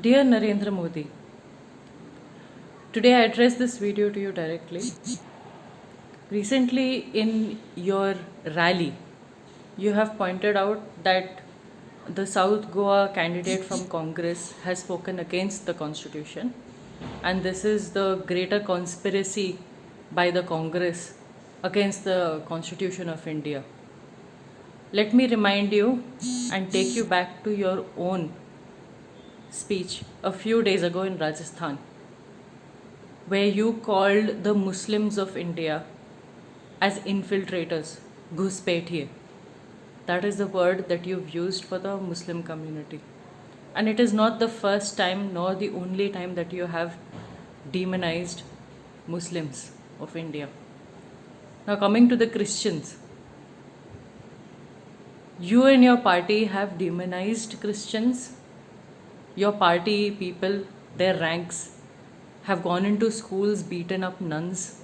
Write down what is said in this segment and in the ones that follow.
Dear Narendra Modi, today I address this video to you directly. Recently, in your rally, you have pointed out that the South Goa candidate from Congress has spoken against the constitution, and this is the greater conspiracy by the Congress against the Constitution of India. Let me remind you and take you back to your own speech a few days ago in Rajasthan, where you called the Muslims of India as infiltrators, घुसपैठिए. That is the word that you've used for the Muslim community. And it is not the first time nor the only time that you have demonized Muslims of India. Now, coming to the Christians, you and your party have demonized Christians. Your party people, their ranks, have gone into schools, beaten up nuns,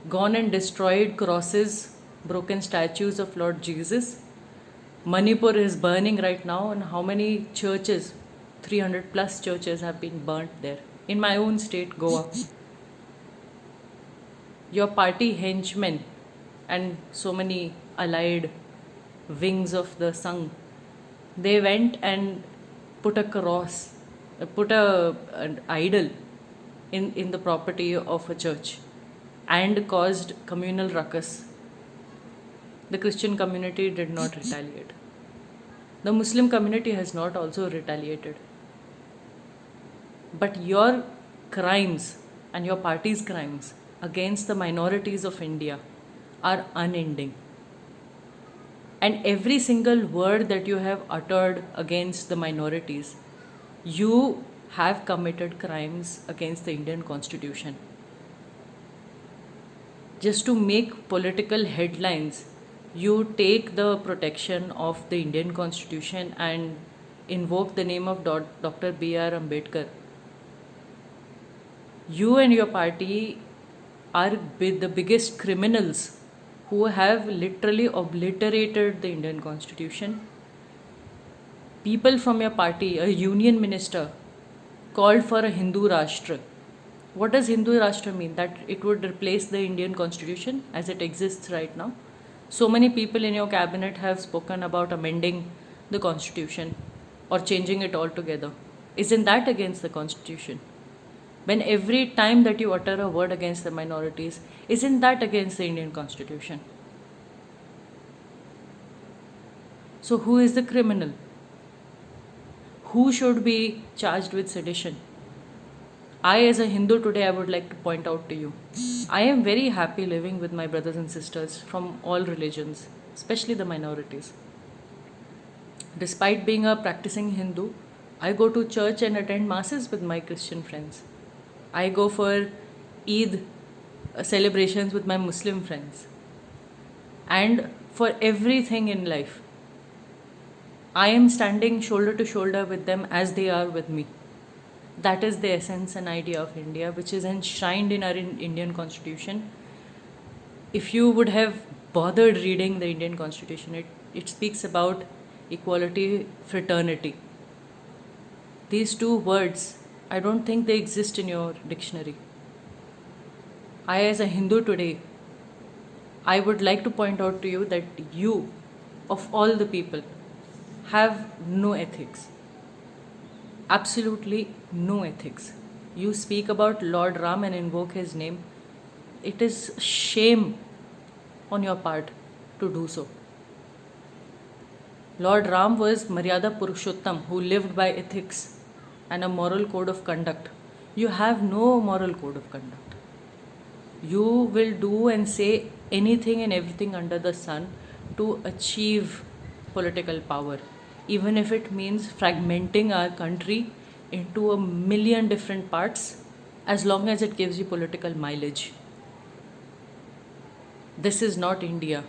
gone and destroyed crosses, broken statues of Lord Jesus. Manipur is burning right now, and how many churches, 300 plus churches, have been burnt there. In my own state, Goa. Your party henchmen and so many allied wings of the Sangh, they went and put a cross, an idol in the property of a church and caused communal ruckus. The Christian community did not retaliate. The Muslim community has not also retaliated. But your crimes and your party's crimes against the minorities of India are unending. And every single word that you have uttered against the minorities, you have committed crimes against the Indian Constitution. Just to make political headlines, you take the protection of the Indian Constitution and invoke the name of Dr. Ambedkar. You and your party are the biggest criminals who have literally obliterated the Indian Constitution. People from your party, a union minister, called for a Hindu rashtra. What does Hindu rashtra mean? That it would replace the Indian Constitution as it exists right now. So many people in your cabinet have spoken about amending the Constitution or changing it altogether. Isn't that against the Constitution? When every time that you utter a word against the minorities, isn't that against the Indian Constitution? So who is the criminal? Who should be charged with sedition? I, as a Hindu today, I would like to point out to you, I am very happy living with my brothers and sisters from all religions, especially the minorities. Despite being a practicing Hindu, I go to church and attend masses with my Christian friends. I go for Eid celebrations with my Muslim friends. And for everything in life, I am standing shoulder to shoulder with them as they are with me. That is the essence and idea of India, which is enshrined in our Indian Constitution. If you would have bothered reading the Indian Constitution, it speaks about equality, fraternity. These two words, I don't think they exist in your dictionary. I, as a Hindu today, I would like to point out to you that you, of all the people, have no ethics. Absolutely no ethics. You speak about Lord Ram and invoke his name. It is shame on your part to do so. Lord Ram was Maryada Purushottam, who lived by ethics and a moral code of conduct. You have no moral code of conduct. You will do and say anything and everything under the sun to achieve political power, even if it means fragmenting our country into a million different parts, as long as it gives you political mileage. This is not India.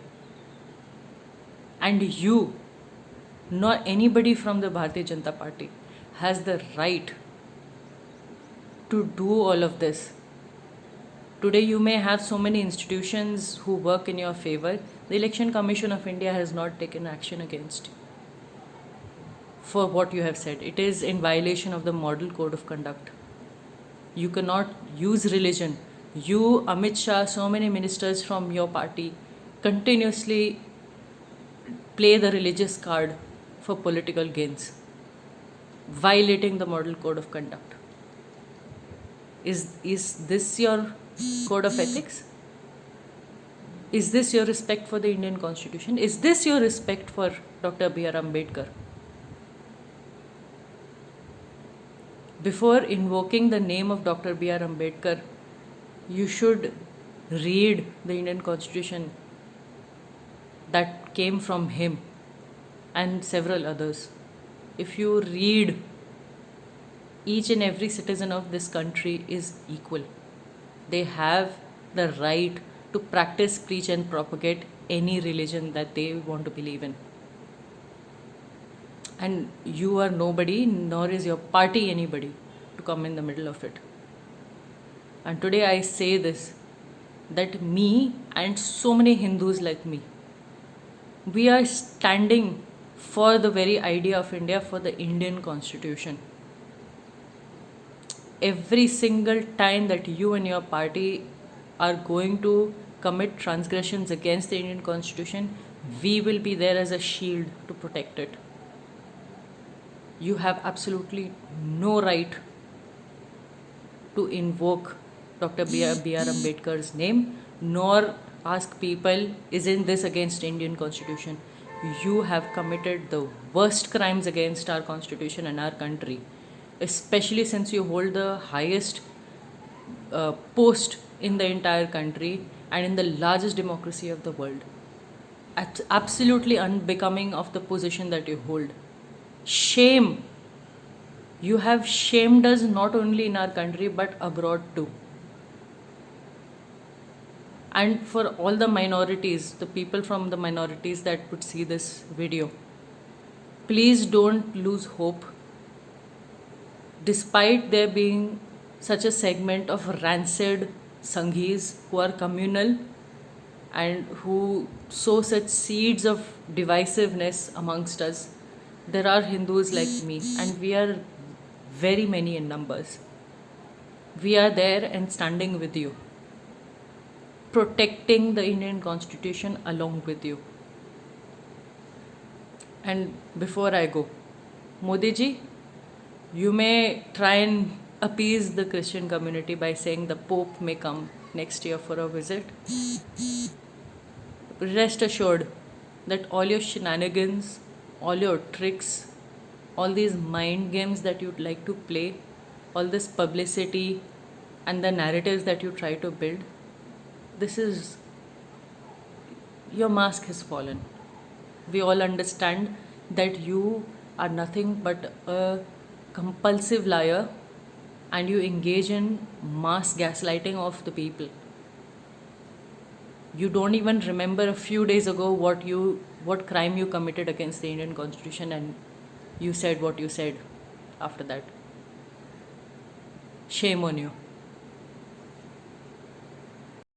And you, nor anybody from the Bharatiya Janata Party, has the right to do all of this. Today you may have so many institutions who work in your favor. The Election Commission of India has not taken action against you. for what you have said. It is in violation of the model code of conduct. You cannot use religion. You, Amit Shah, so many ministers from your party continuously play the religious card for political gains, violating the model code of conduct. Is this your code of ethics? Is this your respect for the Indian Constitution? Is this your respect for Dr. Ambedkar? Before invoking the name of Dr. Ambedkar, you should read the Indian Constitution that came from him and several others. If you read, each and every citizen of this country is equal. They have the right to practice, preach, and propagate any religion that they want to believe in. And you are nobody, nor is your party anybody, to come in the middle of it. And today I say this, that me and so many Hindus like me, we are standing for the very idea of India, for the Indian Constitution. Every single time that you and your party are going to commit transgressions against the Indian Constitution, we will be there as a shield to protect it. You have absolutely no right to invoke Dr. B.R. Ambedkar's name, nor ask people, isn't this against Indian Constitution? You have committed the worst crimes against our Constitution and our country, especially since you hold the highest post in the entire country and in the largest democracy of the world. Absolutely unbecoming of the position that you hold. Shame. You have shamed us not only in our country but abroad too. And for all the minorities, the people from the minorities that would see this video, please don't lose hope. Despite there being such a segment of rancid Sanghis who are communal and who sow such seeds of divisiveness amongst us, there are Hindus like me, and we are very many in numbers. We are there and standing with you, protecting the Indian Constitution along with you. And before I go, Modi ji, you may try and appease the Christian community by saying the Pope may come next year for a visit. Rest assured that all your shenanigans, all your tricks, all these mind games that you'd like to play, all this publicity and the narratives that you try to build, your mask has fallen. We all understand that you are nothing but a compulsive liar, and you engage in mass gaslighting of the people. You don't even remember a few days ago what crime you committed against the Indian Constitution, and you said what you said after that. Shame on you.